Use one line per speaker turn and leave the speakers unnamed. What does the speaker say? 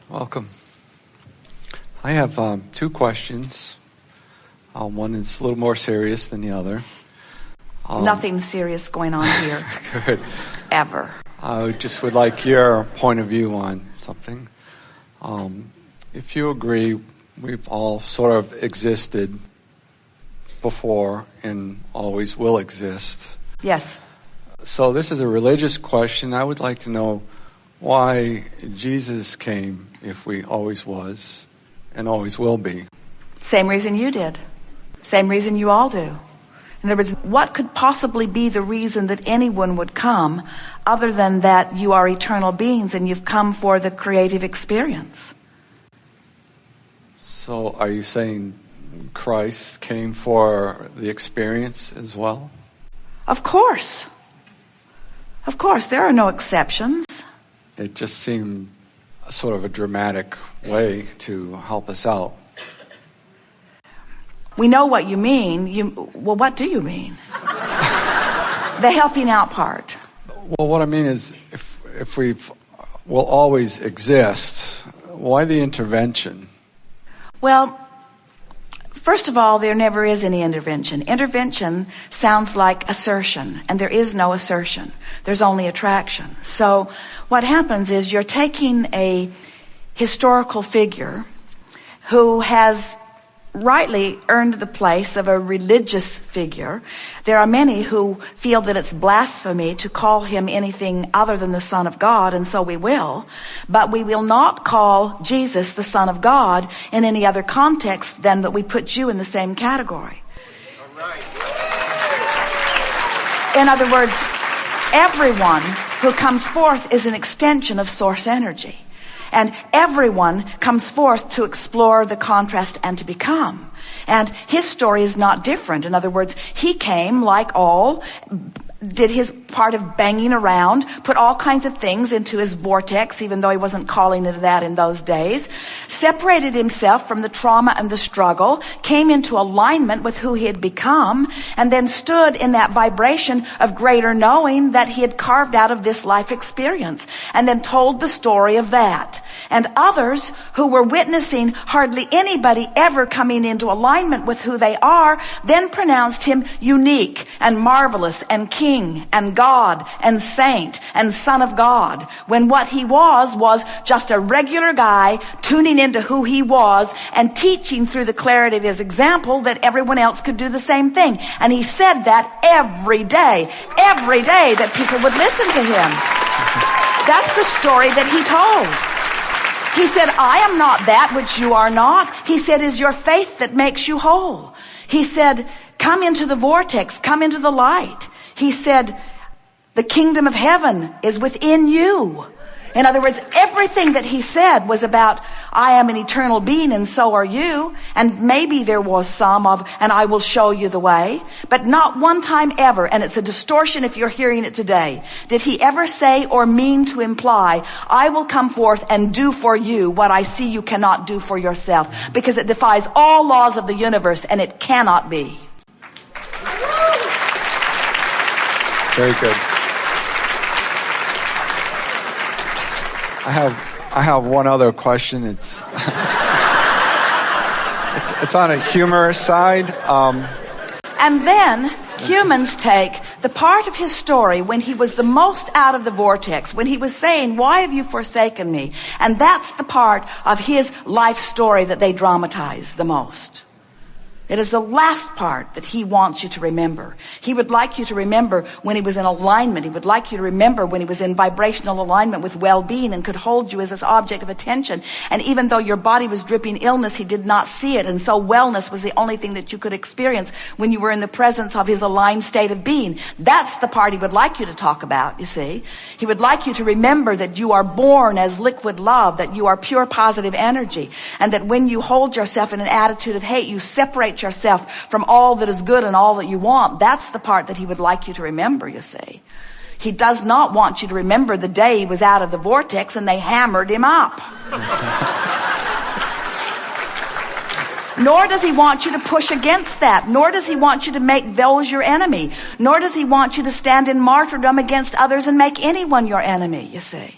Welcome. I have two questions. One is a little more serious than the other.
Nothing serious going on here.
Good.
Ever.
I just would like your point of view on something. If you agree, we've all sort of existed before and always will exist.
Yes.
So this is a religious question. I would like to know why Jesus came if we always was and always will be.
Same reason you did. Same reason you all do. In other words, what could possibly be the reason that anyone would come other than that you are eternal beings and you've come for the creative experience?
So are you saying Christ came for the experience as well?
Of course. Of course, there are no exceptions.
It just seemed sort of a dramatic way to help us out.
We know what you mean. Well, what do you mean? The helping out part.
Well, what I mean is, if we will always exist, why the intervention?
Well, first of all, there never is any intervention. Intervention sounds like assertion, and there is no assertion. There's only attraction. So what happens is you're taking a historical figure who has rightly earned the place of a religious figure. There are many who feel that it's blasphemy to call him anything other than the Son of God, and so we will. But we will not call Jesus the Son of God in any other context than that we put you in the same category.
All right.
In other words, everyone who comes forth is an extension of source energy. And everyone comes forth to explore the contrast and to become. And his story is not different. In other words, he came like all, did his part of banging around, put all kinds of things into his vortex, even though he wasn't calling it that in those days, separated himself from the trauma and the struggle, came into alignment with who he had become, and then stood in that vibration of greater knowing that he had carved out of this life experience, and then told the story of that. And others who were witnessing hardly anybody ever coming into alignment with who they are, then pronounced him unique and marvelous and king and God and saint and Son of God, when what he was just a regular guy tuning into who he was and teaching through the clarity of his example that everyone else could do the same thing. And he said that every day that people would listen to him. That's the story that he told. He said, I am not that which you are not. He said, is your faith that makes you whole. He said, come into the vortex, come into the light. He said, the kingdom of heaven is within you. In other words, everything that he said was about, I am an eternal being and so are you. And maybe there was some of, and I will show you the way. But not one time ever, and it's a distortion if you're hearing it today, did he ever say or mean to imply, I will come forth and do for you what I see you cannot do for yourself. Because it defies all laws of the universe, and it cannot be.
Very good. I have one other question. It's it's on a humorous side.
And then humans take the part of his story when he was the most out of the vortex, when he was saying, why have you forsaken me? And that's the part of his life story that they dramatize the most. It is the last part that he wants you to remember. He would like you to remember when he was in alignment. He would like you to remember when he was in vibrational alignment with well-being and could hold you as his object of attention. And even though your body was dripping illness, he did not see it. And so wellness was the only thing that you could experience when you were in the presence of his aligned state of being. That's the part he would like you to talk about, you see. He would like you to remember that you are born as liquid love, that you are pure positive energy, and that when you hold yourself in an attitude of hate, you separate yourself from all that is good and all that you want. That's the part that he would like you to remember, you see. He does not want you to remember the day he was out of the vortex and they hammered him up. Nor does he want you to push against that. Nor does he want you to make those your enemy. Nor does he want you to stand in martyrdom against others and make anyone your enemy, you see.